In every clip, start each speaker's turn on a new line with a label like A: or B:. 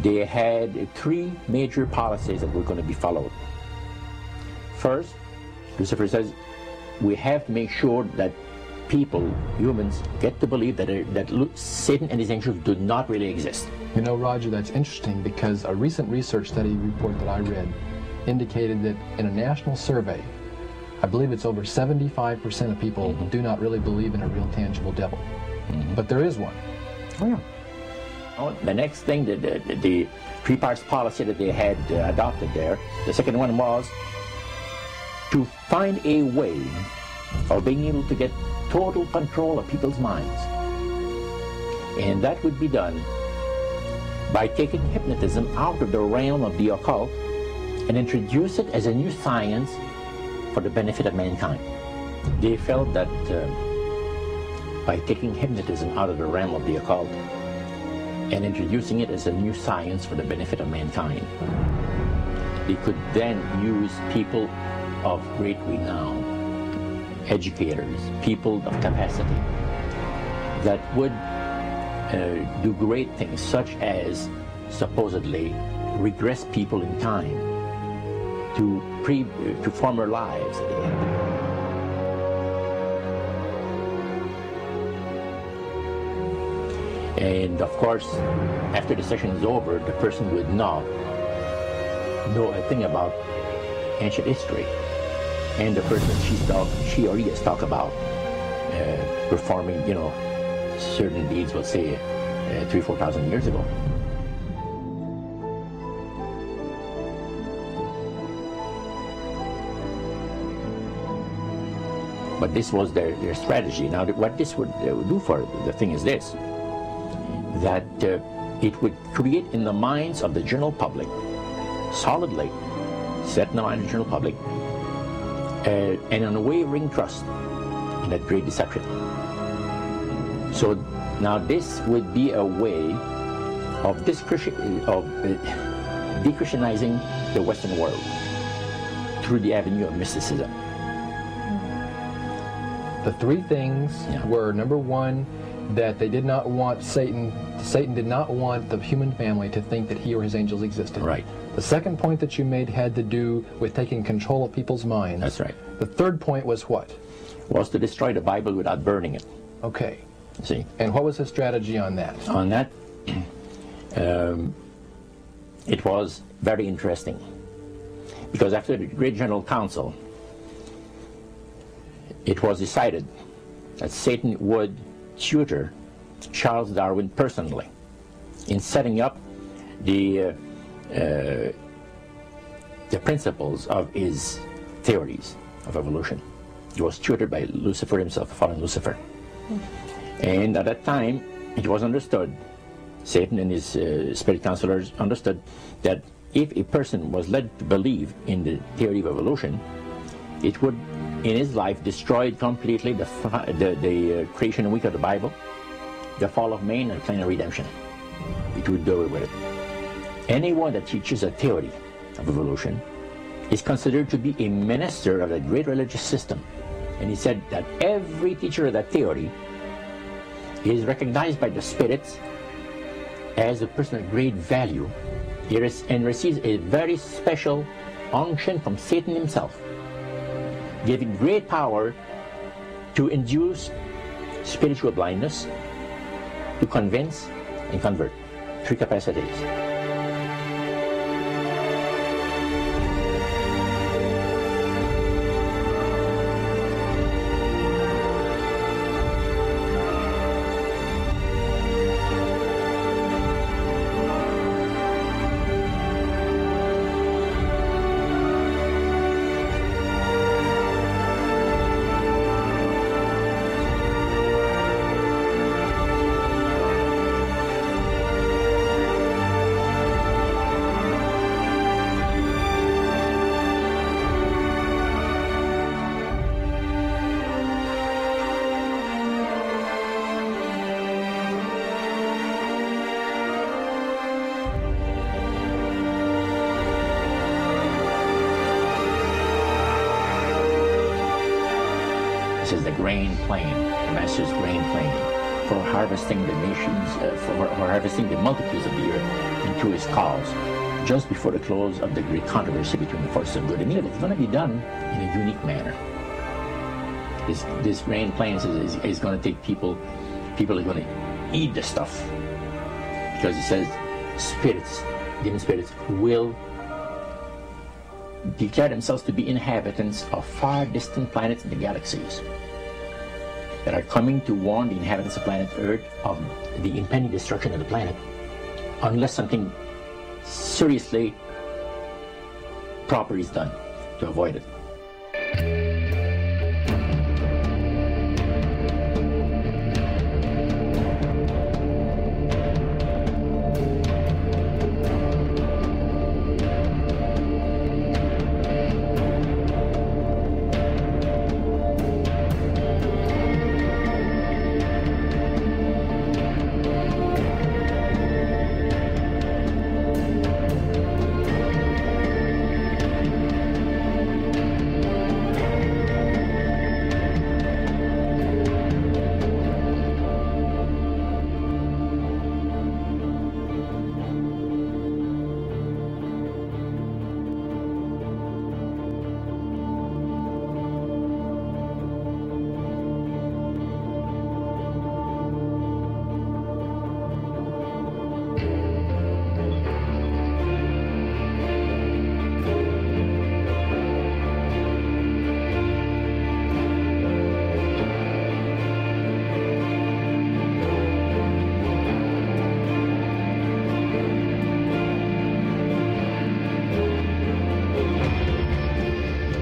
A: they had three major policies that were going to be followed. First, Lucifer says, we have to make sure that people, humans, get to believe that Satan and his angels do not really exist.
B: You know, Roger, that's interesting because a recent research study report that I read indicated that in a national survey, I believe it's over 75% of people do not really believe in a real tangible devil. But there is one.
A: Oh, yeah. Oh, the next thing, the three parts policy that they had adopted there, the second one was to find a way of being able to get total control of people's minds. And that would be done by taking hypnotism out of the realm of the occult and introduce it as a new science for the benefit of mankind. They felt that by taking hypnotism out of the realm of the occult and introducing it as a new science for the benefit of mankind, they could then use people of great renown, educators, people of capacity, that would do great things, such as supposedly regress people in time to former lives that they had. And of course, after the session is over, the person would not know a thing about ancient history. And the person she or he has talked about performing, you know, certain deeds, we'll say 3,000 or 4,000 years ago. But this was their strategy. Now, what this would do for the thing is this, that it would create in the minds of the general public, solidly set in the mind of the general public, an unwavering trust in that great deception. So now this would be a way of de-Christianizing the Western world through the avenue of mysticism.
B: The three things were, number one, that they did not want Satan did not want the human family to think that he or his angels existed.
A: Right.
B: The second point that you made had to do with taking control of people's minds.
A: That's right.
B: The third point was what?
A: Was to destroy the Bible without burning it.
B: Okay.
A: See?
B: And what was the strategy on that?
A: On that, it was very interesting. Because after the Great General Council, it was decided that Satan would tutor Charles Darwin personally in setting up the principles of his theories of evolution. He was tutored by Lucifer himself, fallen Lucifer. And at that time, it was understood, Satan and his spirit counselors understood, that if a person was led to believe in the theory of evolution, it would, in his life, destroy completely the creation week of the Bible, the fall of man, and the plan of redemption. It would do away with it. Anyone that teaches a theory of evolution is considered to be a minister of a great religious system. And he said that every teacher of that theory is recognized by the spirits as a person of great value and receives a very special unction from Satan himself, giving great power to induce spiritual blindness, to convince and convert. Three capacities. This is the grain plane, the master's grain plane. for harvesting the nations, for harvesting the multitudes of the earth into his cause, just before the close of the great controversy between the forces of good and evil. It's going to be done in a unique manner. This rain plans is going to take people are going to eat the stuff, because it says spirits, demon spirits, will declare themselves to be inhabitants of far distant planets in the galaxies that are coming to warn the inhabitants of planet Earth of the impending destruction of the planet unless something seriously proper is done to avoid it.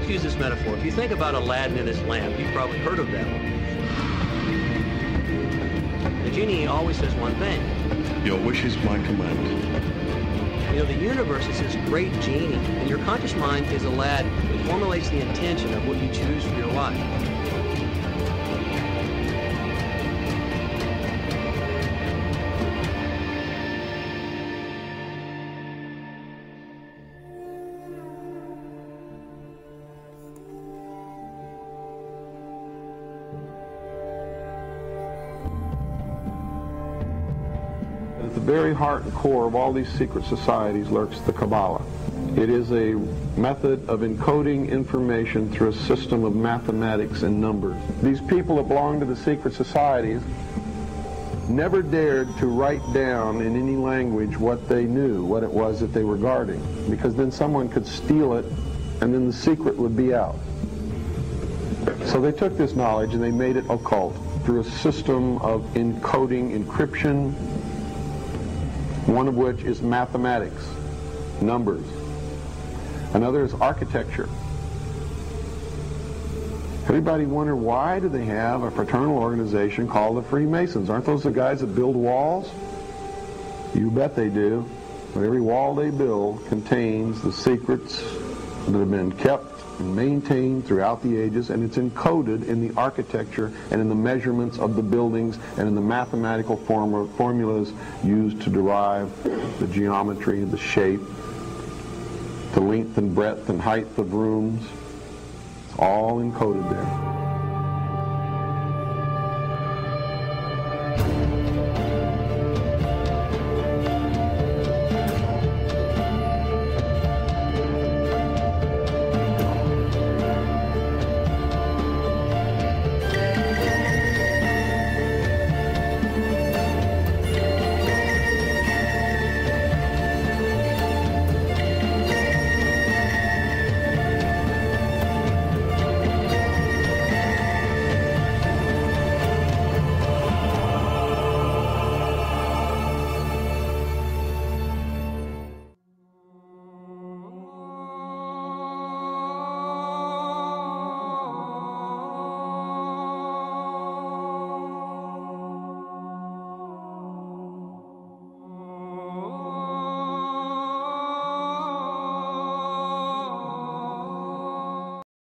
C: Use this metaphor. If you think about Aladdin and his lamp, you've probably heard of that one. The genie always says one thing.
D: Your wish is my command.
C: You know, the universe is this great genie, and your conscious mind is Aladdin. It formulates the intention of what you choose for your life.
E: At the very heart and core of all these secret societies lurks the Kabbalah. It is a method of encoding information through a system of mathematics and numbers. These people that belong to the secret societies never dared to write down in any language what they knew, what it was that they were guarding, because then someone could steal it and then the secret would be out. So they took this knowledge and they made it occult through a system of encoding, encryption, one of which is mathematics, numbers. Another is architecture. Everybody wonder, why do they have a fraternal organization called the Freemasons? Aren't those the guys that build walls? You bet they do. But every wall they build contains the secrets that have been kept and maintained throughout the ages, and it's encoded in the architecture and in the measurements of the buildings and in the mathematical formulas used to derive the geometry, the shape, the length and breadth and height of rooms. It's all encoded there.